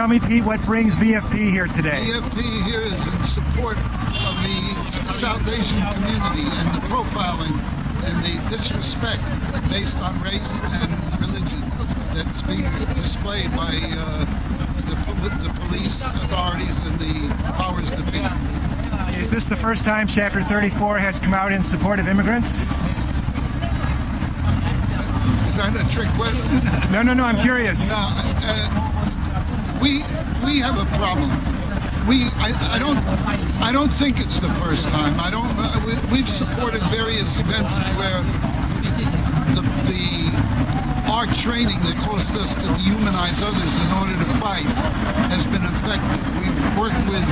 tell me, Pete, what brings VFP here today? VFP here is in support of the South Asian community and the profiling and the disrespect based on race and religion that's being displayed by the police authorities and the powers that be. Is this the first time Chapter 34 has come out in support of immigrants? Is that a trick question? No, I'm curious. No, we have a problem. I don't think it's the first time. We've supported various events where our training that caused us to dehumanize others in order to fight has been effective. We've worked with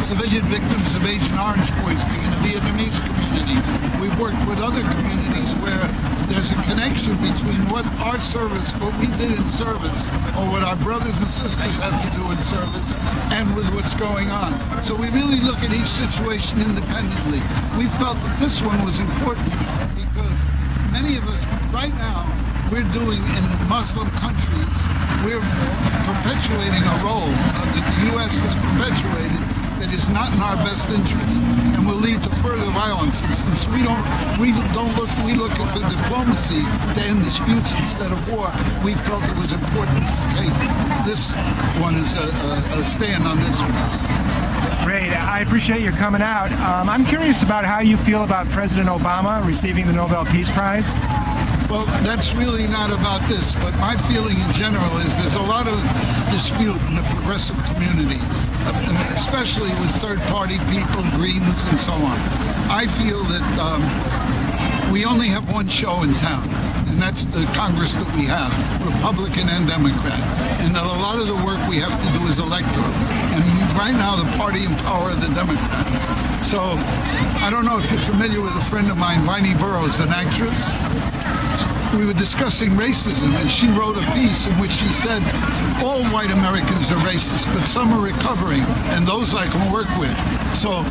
civilian victims of Agent Orange poisoning in the Vietnamese community. We've worked with other communities where there's a connection between what our service, what we did in service, or what our brothers and sisters have to do in service, and with what's going on. So we really look at each situation independently. We felt that this one was important because many of us, right now, we're doing in Muslim countries, we're perpetuating a role that the U.S. has perpetuated that is not in our best interest and will lead to further violence. And since we look for diplomacy to end disputes instead of war, we felt it was important to take this one as a stand on this one. Great. I appreciate your coming out. I'm curious about how you feel about President Obama receiving the Nobel Peace Prize. Well, that's really not about this, but my feeling in general is there's a lot of dispute in the progressive community, especially with third-party people, Greens, and so on. I feel that we only have one show in town, and that's the Congress that we have, Republican and Democrat, and that a lot of the work we have to do is electoral. And right now, the party in power are the Democrats. So I don't know if you're familiar with a friend of mine, Vinnie Burrows, an actress. We were discussing racism, and she wrote a piece in which she said all white Americans are racist, but some are recovering, and those I can work with. So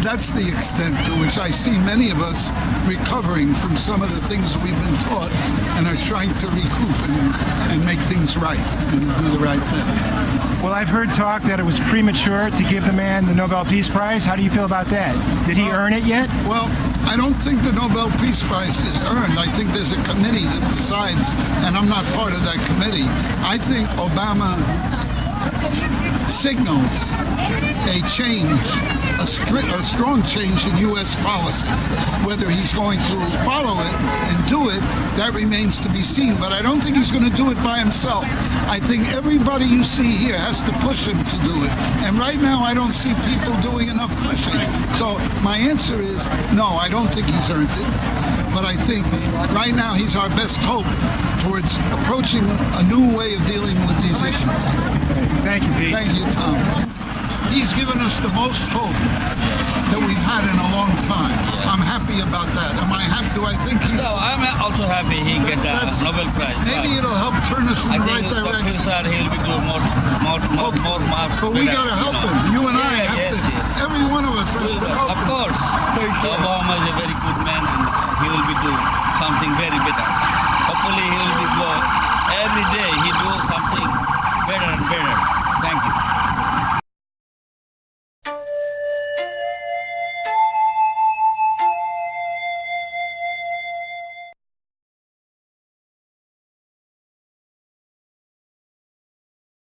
that's the extent to which I see many of us recovering from some of the things we've been taught and are trying to recoup and make things right and do the right thing. Well, I've heard talk that it was premature to give the man the Nobel Peace Prize. How do you feel about that? Did he earn it yet? Well, I don't think the Nobel Peace Prize is earned. I think there's a committee that decides, and I'm not part of that committee. I think Obama signals a change, a strong change in U.S. policy. Whether he's going to follow it and do it, that remains to be seen. But I don't think he's going to do it by himself. I think everybody you see here has to push him to do it. And right now, I don't see people doing enough pushing. So my answer is no, I don't think he's earned it. But I think right now he's our best hope towards approaching a new way of dealing with these issues. Thank you, Pete. Thank you, Tom. He's given us the most hope that we've had in a long time. I'm happy about that. Am I happy? Do I think he's... No, I'm also happy he get the Nobel Prize. Maybe it'll help turn us in the right direction. I think he'll be doing more mass. So we got to help him. You and I have to. Yes. Every one of us has to help him. Of course. Obama is a very good man and he will be doing something very better. Hopefully he will be